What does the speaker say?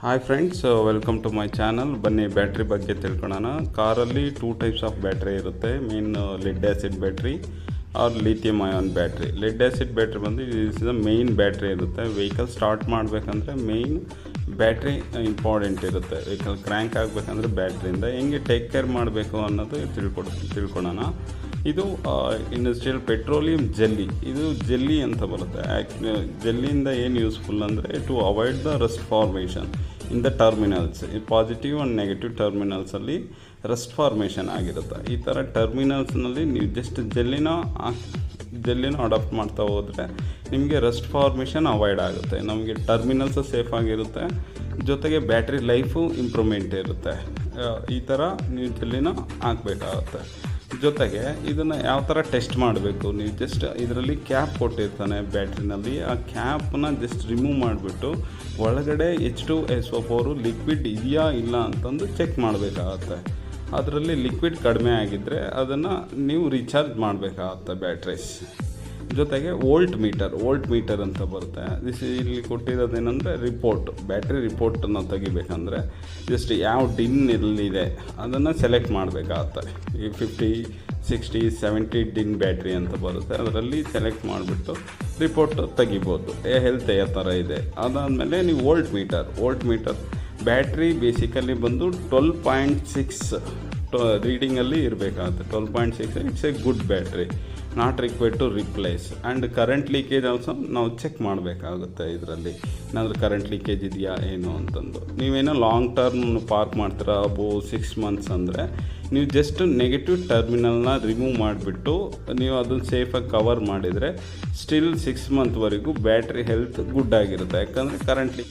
Hi friends, welcome to my channel. ಬನ್ನಿ battery ಬಗ್ಗೆ ತಿಳ್ಕೊಳ್ಳೋಣ. ಕಾರಲ್ಲಿ 2 ಟೈಪ್ಸ್ ಆಫ್ ಬ್ಯಾಟ್ರಿ ಇರುತ್ತೆ. Main lead acid battery or lithium ion battery. Lead acid battery ಬಂದು is the main battery ಇರುತ್ತೆ. Vehicle start ಮಾಡಬೇಕಂದ್ರೆ main battery important ಇರುತ್ತೆ. Vehicle crank ಆಗಬೇಕಂದ್ರೆ ಬ್ಯಾಟ್ರಿಯಿಂದ ಹೆಂಗೆ ಟೇಕ್ ಕೇರ್ ಮಾಡಬೇಕು ಅನ್ನೋದು ತಿಳ್ಕೊಳ್ಳೋಣ. ಇದು ಇಂಡಸ್ಟ್ರಿಯಲ್ ಪೆಟ್ರೋಲಿಯಂ ಜೆಲ್ಲಿ. ಇದು ಜೆಲ್ಲಿ ಅಂತ ಬರುತ್ತೆ. ಜೆಲ್ಲಿಯಿಂದ ಏನು ಯೂಸ್ಫುಲ್ ಅಂದರೆ to avoid the rust formation in the terminals. ಈ ಪಾಸಿಟಿವ್ ಆ್ಯಂಡ್ ನೆಗೆಟಿವ್ ಟರ್ಮಿನಲ್ಸಲ್ಲಿ ರಸ್ಟ್ ಫಾರ್ಮೇಷನ್ ಆಗಿರುತ್ತೆ. ಈ ಥರ ಟರ್ಮಿನಲ್ಸ್ನಲ್ಲಿ ನೀವು ಜಸ್ಟ್ ಜೆಲ್ಲಿನ ಅಡಾಪ್ಟ್ ಮಾಡ್ತಾ ಹೋದರೆ ನಿಮಗೆ ರಸ್ಟ್ ಫಾರ್ಮೇಷನ್ ಅವಾಯ್ಡ್ ಆಗುತ್ತೆ. ನಮಗೆ ಟರ್ಮಿನಲ್ಸು ಸೇಫ್ ಆಗಿರುತ್ತೆ, ಜೊತೆಗೆ ಬ್ಯಾಟ್ರಿ ಲೈಫು ಇಂಪ್ರೂವ್ಮೆಂಟ್ ಇರುತ್ತೆ. ಈ ಥರ ನೀವು ಜೆಲ್ಲಿನ ಹಾಕಬೇಕಾಗುತ್ತೆ. ಜೊತೆಗೆ ಇದನ್ನು ಯಾವ ಥರ ಟೆಸ್ಟ್ ಮಾಡಬೇಕು, ನೀವು ಜಸ್ಟ್ ಇದರಲ್ಲಿ ಕ್ಯಾಪ್ ಕೊಟ್ಟಿರ್ತಾನೆ ಬ್ಯಾಟ್ರಿನಲ್ಲಿ. ಆ ಕ್ಯಾಪನ್ನ ಜಸ್ಟ್ ರಿಮೂವ್ ಮಾಡಿಬಿಟ್ಟು ಒಳಗಡೆ H2SO4 ಲಿಕ್ವಿಡ್ ಇದೆಯಾ ಇಲ್ಲ ಅಂತಂದು ಚೆಕ್ ಮಾಡಬೇಕಾಗತ್ತೆ. ಅದರಲ್ಲಿ ಲಿಕ್ವಿಡ್ ಕಡಿಮೆ ಆಗಿದ್ದರೆ ಅದನ್ನು ನೀವು ರೀಚಾರ್ಜ್ ಮಾಡಬೇಕಾಗತ್ತೆ ಬ್ಯಾಟ್ರೀಸ್. ಜೊತೆಗೆ ವೋಲ್ಟ್ ಮೀಟರ್ ಅಂತ ಬರುತ್ತೆ. ಇಲ್ಲಿ ಕೊಟ್ಟಿರೋದೇನೆಂದರೆ ಬ್ಯಾಟ್ರಿ ರಿಪೋರ್ಟನ್ನು ತೆಗಿಬೇಕಂದ್ರೆ ಜಸ್ಟ್ ಯಾವ ಡಿನ್ ಎಲ್ಲಿದೆ ಅದನ್ನು ಸೆಲೆಕ್ಟ್ ಮಾಡಬೇಕಾಗತ್ತೆ. ಈ 50, 60, 70 ಡಿನ್ ಬ್ಯಾಟ್ರಿ ಅಂತ ಬರುತ್ತೆ. ಅದರಲ್ಲಿ ಸೆಲೆಕ್ಟ್ ಮಾಡಿಬಿಟ್ಟು ರಿಪೋರ್ಟ್ ತೆಗಿಬೋದು, ಹೆಲ್ತ್ ಯಾವ ಥರ ಇದೆ. ಅದಾದಮೇಲೆ ನೀವು ವೋಲ್ಟ್ ಮೀಟರ್ ಬ್ಯಾಟ್ರಿ ಬೇಸಿಕಲಿ ಬಂದು 12.6 ರೀಡಿಂಗಲ್ಲಿ ಇರಬೇಕಾಗುತ್ತೆ. 12.6 it's a good battery, not required to replace. And current leakage also ನಾವು ಚೆಕ್ ಮಾಡಬೇಕಾಗುತ್ತೆ. ಇದರಲ್ಲಿ ಏನಾದರೂ ಕರೆಂಟ್ ಲೀಕೇಜ್ ಇದೆಯಾ ಏನು ಅಂತಂದು. ನೀವೇನೋ ಲಾಂಗ್ ಟರ್ಮ್ ಪಾರ್ಕ್ ಮಾಡ್ತೀರಾ ಅಬೌವ್ 6 ಮಂತ್ಸ್ ಅಂದರೆ ನೀವು ಜಸ್ಟ್ ನೆಗೆಟಿವ್ ಟರ್ಮಿನಲ್ನ ರಿಮೂವ್ ಮಾಡಿಬಿಟ್ಟು ನೀವು ಅದನ್ನು ಸೇಫಾಗಿ ಕವರ್ ಮಾಡಿದರೆ ಸ್ಟಿಲ್ 6 ಮಂತ್ವರೆಗೂ ಬ್ಯಾಟ್ರಿ ಹೆಲ್ತ್ ಗುಡ್ ಆಗಿರುತ್ತೆ. ಯಾಕಂದರೆ ಕರೆಂಟ್ಲಿ